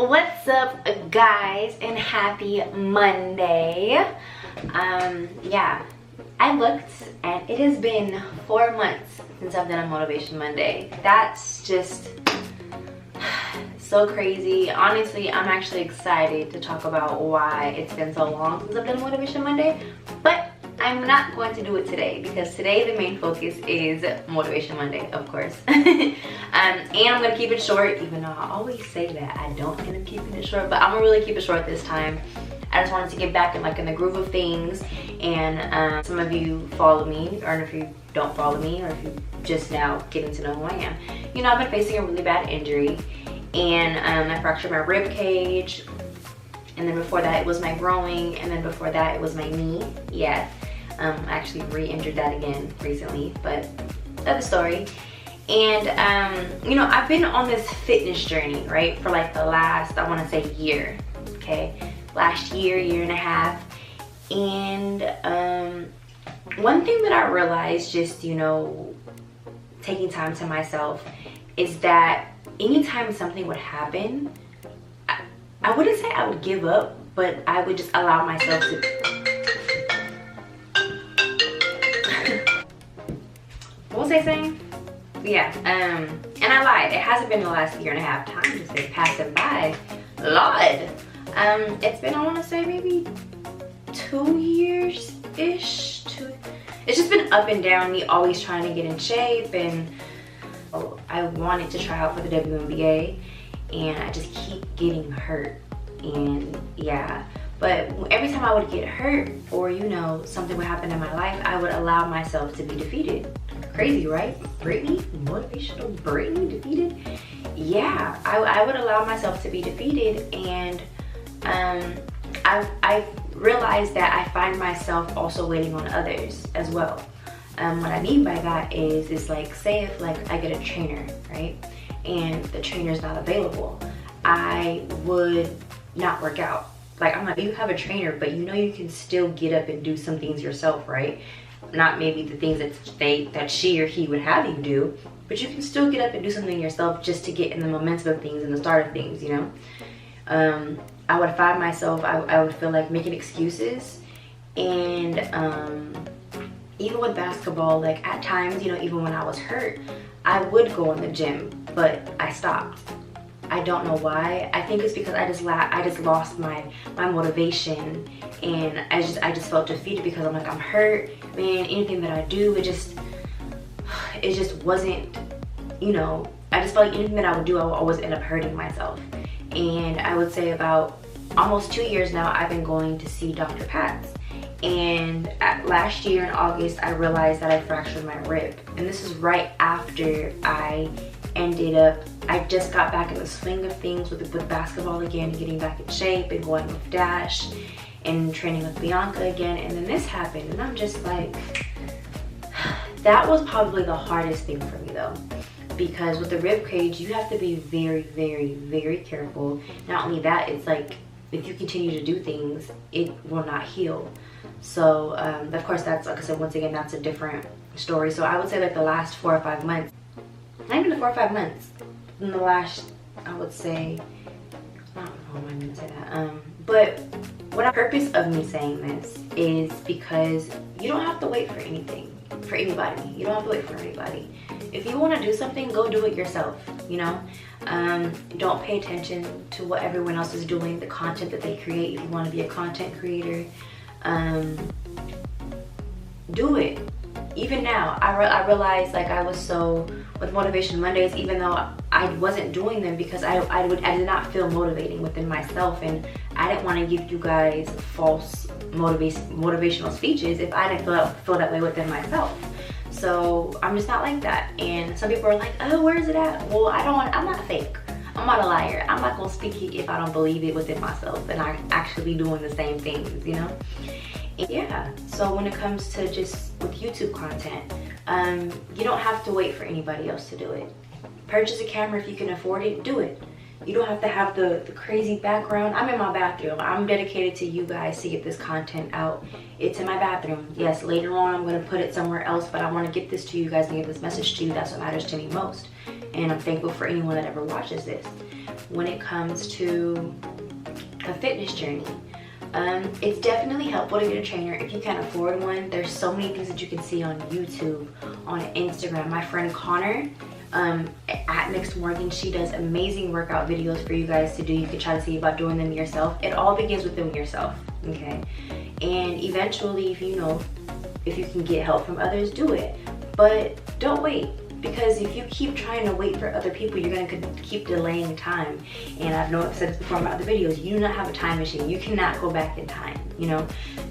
What's up, guys, and happy Monday. Yeah, I looked and it has been 4 months since I've done a Motivation Monday. That's just so crazy. Honestly, I'm actually excited to talk about why it's been so long since I've done Motivation Monday, but I'm not going to do it today because today the main focus is Motivation Monday, of course. And I'm gonna keep it short, even though I always say that I don't end up keeping it short, but I'm gonna really keep it short this time. I just wanted to get back in the groove of things, and some of you follow me, or if you don't follow me, or if you just now getting to know who I am, you know, I've been facing a really bad injury, and I fractured my rib cage, and then before that it was my growing, and then before that it was my knee. Yeah, I actually re-injured that again recently, but that's the story. And you know, I've been on this fitness journey, right, for like the last, I want to say, year. Okay, last year and a half. And one thing that I realized, just, you know, taking time to myself, is that anytime something would happen, I wouldn't say I would give up, but I would just allow myself to what was I saying? Yeah, and I lied. It hasn't been the last year and a half. Time just been passing by. Lord. It's been, I want to say, maybe 2 years-ish. It's just been up and down, me always trying to get in shape, and I wanted to try out for the WNBA, and I just keep getting hurt. And yeah, but every time I would get hurt, or, you know, something would happen in my life, I would allow myself to be defeated. Crazy, right? Brittany, motivational Brittany, defeated? Yeah, I would allow myself to be defeated, and I realized that I find myself also waiting on others as well. What I mean by that is like, say if like I get a trainer, right, and the trainer's not available, I would not work out. Like, I'm like, you have a trainer, but you know you can still get up and do some things yourself, right? Not maybe the things that she or he would have you do, but you can still get up and do something yourself just to get in the momentum of things and the start of things, you know? I would find myself, I would feel like making excuses, and even with basketball, like at times, you know, even when I was hurt, I would go in the gym, but I stopped. I don't know why. I think it's because I just lost my motivation, and I just felt defeated because I'm like, I'm hurt, man. Anything that I do, it just wasn't, you know, I just felt like anything that I would do, I would always end up hurting myself. And I would say about almost 2 years now, I've been going to see Dr. Pats. And last year in August, I realized that I fractured my rib, and this is right after I just got back in the swing of things with basketball again, and getting back in shape, and going with Dash and training with Bianca again. And then this happened, and I'm just like, that was probably the hardest thing for me though, because with the rib cage, you have to be very, very, very careful. Not only that, it's like, if you continue to do things, it will not heal. So of course, that's, like I said, once again, that's a different story. So I would say like the last 4 or 5 months, not even the 4 or 5 months, in the last, I would say, I don't know why I'm gonna say that, but what the purpose of me saying this is because you don't have to wait for anything, for anybody. You don't have to wait for anybody. If you want to do something, go do it yourself, you know? Don't pay attention to what everyone else is doing, the content that they create. If you want to be a content creator, do it. Even now, I realized, like, I was so, with Motivation Mondays, even though I wasn't doing them because I did not feel motivating within myself, and I didn't want to give you guys false motivational speeches if I didn't feel that way within myself. So I'm just not like that. And some people are like, oh, where is it at? Well, I'm not fake. I'm not a liar. I'm not gonna speak it if I don't believe it within myself and I actually doing the same things, you know? And yeah, so when it comes to just with YouTube content, you don't have to wait for anybody else to do it. Purchase a camera if you can afford it, do it. You don't have to have the crazy background. I'm in my bathroom. I'm dedicated to you guys to get this content out. It's in my bathroom. Yes, later on I'm going to put it somewhere else, but I want to get this to you guys and get this message to you. That's what matters to me most. And I'm thankful for anyone that ever watches this. when it comes to a fitness journey. It's definitely helpful to get a trainer if you can't afford one. There's so many things that you can see on YouTube, on Instagram. My friend Connor at Mixed Morgan, she does amazing workout videos for you guys to do. You can try to see about doing them yourself. It all begins with doing yourself, okay? And eventually, if you can get help from others, do it. But don't wait, because if you keep trying to wait for other people, you're gonna keep delaying time. And I've said this before in my other videos, you do not have a time machine. You cannot go back in time, you know?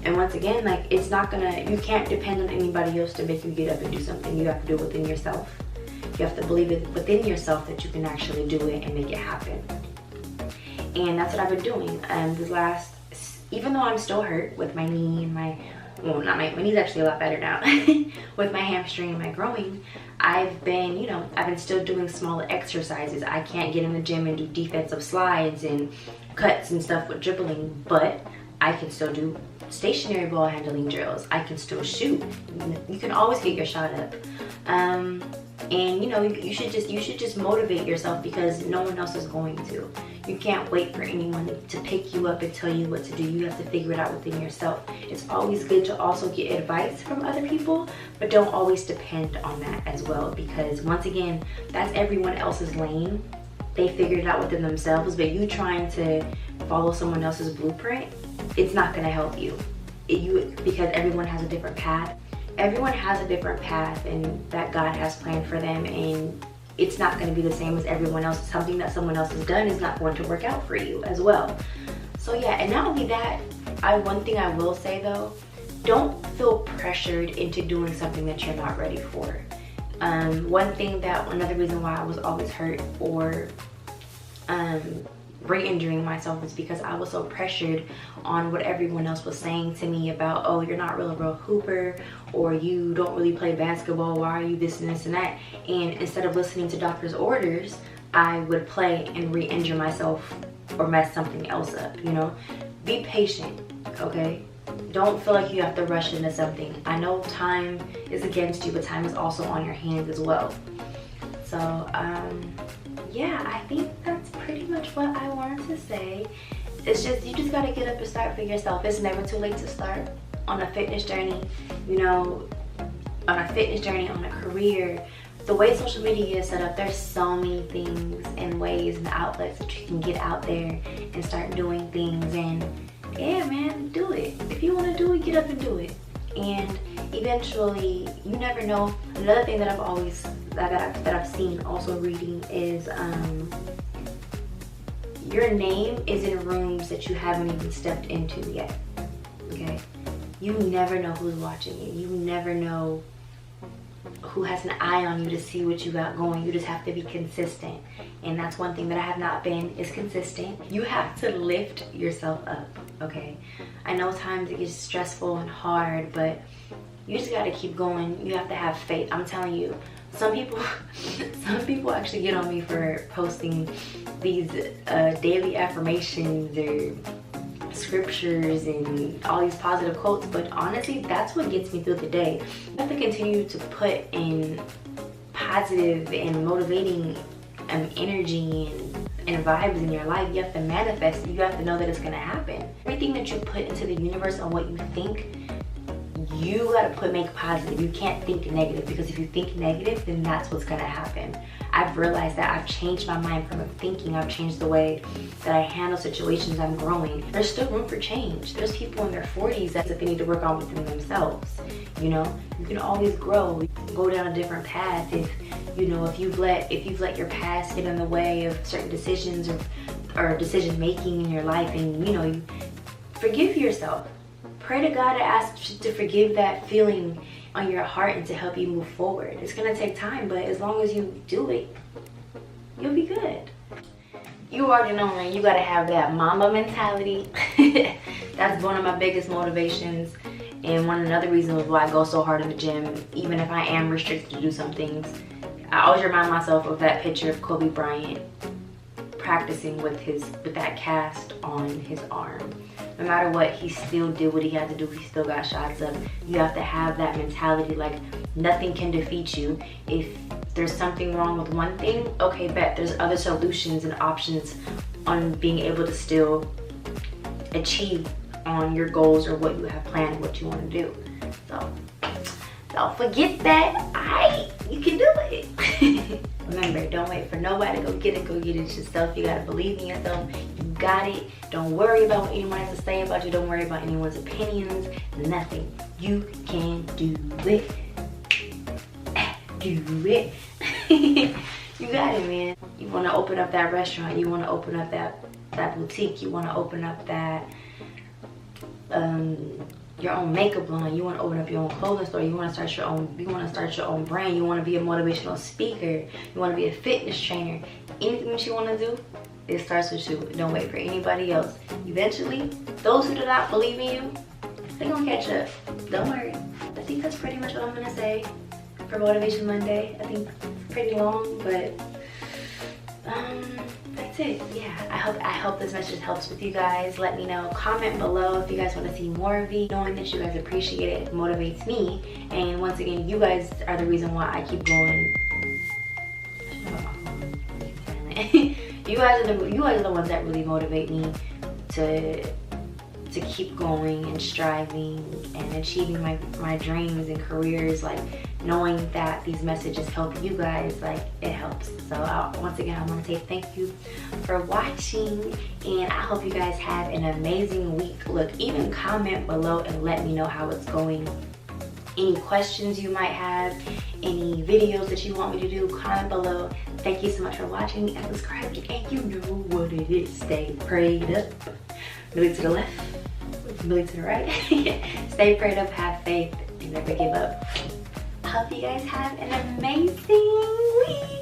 And once again, like, you can't depend on anybody else to make you get up and do something. You have to do it within yourself. You have to believe it within yourself that you can actually do it and make it happen. And that's what I've been doing. Even though I'm still hurt with my knee and my knee's actually a lot better now, with my hamstring and my groin, I've been still doing smaller exercises. I can't get in the gym and do defensive slides and cuts and stuff with dribbling, but I can still do stationary ball handling drills. I can still shoot. You can always get your shot up. And you should just motivate yourself, because no one else is going to. You can't wait for anyone to pick you up and tell you what to do. You have to figure it out within yourself. It's always good to also get advice from other people, but don't always depend on that as well, because once again, that's everyone else's lane. They figured it out within themselves, but you trying to follow someone else's blueprint, it's not going to help you. Because everyone has a different path. Everyone has a different path and that God has planned for them, and it's not going to be the same as everyone else. Something that someone else has done is not going to work out for you as well. So yeah, and not only that, one thing I will say though, don't feel pressured into doing something that you're not ready for. Another reason why I was always hurt or re-injuring myself was because I was so pressured on what everyone else was saying to me about, oh, you're not really a real hooper, or you don't really play basketball, why are you this and this and that? And instead of listening to doctor's orders, I would play and re-injure myself or mess something else up, Be patient, okay? Don't feel like you have to rush into something. I know time is against you, but time is also on your hands as well. So, yeah, I think that's pretty much what I wanted to say. It's just, you just gotta get up and start for yourself. It's never too late to start on a fitness journey, on a career. The way social media is set up, there's so many things and ways and outlets that you can get out there and start doing things. And yeah, man, do it. If you wanna do it, get up and do it. And eventually, you never know. Another thing that I've seen also reading is your name is in rooms that you haven't even stepped into yet. Okay? You never know who's watching you. You never know who has an eye on you to see what you got going. You just have to be consistent. And that's one thing that I have not been, is consistent. You have to lift yourself up, okay? I know times it gets stressful and hard, but you just gotta keep going. You have to have faith. I'm telling you, some people actually get on me for posting these daily affirmations or scriptures and all these positive quotes, but honestly, that's what gets me through the day. You have to continue to put in positive and motivating energy and vibes in your life. You have to manifest it. You have to know that it's gonna happen. Everything that you put into the universe and what you think, you gotta make positive. You can't think negative, because if you think negative, then that's what's gonna happen. I've realized that I've changed my mind from thinking. I've changed the way that I handle situations. I'm growing. There's still room for change. There's people in their 40s that they need to work on within themselves. You can always grow. You can go down a different path if you've let your past get in the way of certain decisions or decision making in your life, and you forgive yourself. Pray to God to ask to forgive that feeling on your heart and to help you move forward. It's gonna take time, but as long as you do it, you'll be good. You already know, man, you gotta have that mama mentality. That's one of my biggest motivations, and another reason why I go so hard in the gym, even if I am restricted to do some things. I always remind myself of that picture of Kobe Bryant practicing with that cast on his arm. No matter what, he still did what he had to do. He still got shots up. You have to have that mentality, like, nothing can defeat you. If there's something wrong with one thing, okay, bet there's other solutions and options on being able to still achieve on your goals or what you have planned, what you want to do. So don't forget that. You can do it. Remember, don't wait for nobody to go get it. Go get it yourself. You gotta believe in yourself. You got it. Don't worry about what anyone has to say about you. Don't worry about anyone's opinions. Nothing. You can do it. Do it. You got it, man. You want to open up that restaurant. You want to open up that boutique. You want to open up that your own makeup line. You want to open up your own clothing store. You want to start your own. You want to start your own brand. You want to be a motivational speaker. You want to be a fitness trainer. Anything that you want to do, it starts with you. Don't wait for anybody else. Eventually, those who do not believe in you, they're gonna catch up. Don't worry. I think that's pretty much what I'm gonna say for Motivation Monday. I think it's pretty long, but that's it. Yeah, I hope this message helps with you guys. Let me know. Comment below if you guys want to see more of me. Knowing that you guys appreciate it motivates me. And once again, you guys are the reason why I keep going. You guys are the ones that really motivate me to keep going and striving and achieving my dreams and careers. Like, knowing that these messages help you guys, like, it helps. So once again, I want to say thank you for watching, and I hope you guys have an amazing week. Look, even comment below and let me know how it's going. Any questions you might have, any videos that you want me to do, comment below. Thank you so much for watching and subscribing, and you know what it is. Stay prayed up. Move to the left, move to the right. Stay prayed up, have faith, and never give up. I hope you guys have an amazing week.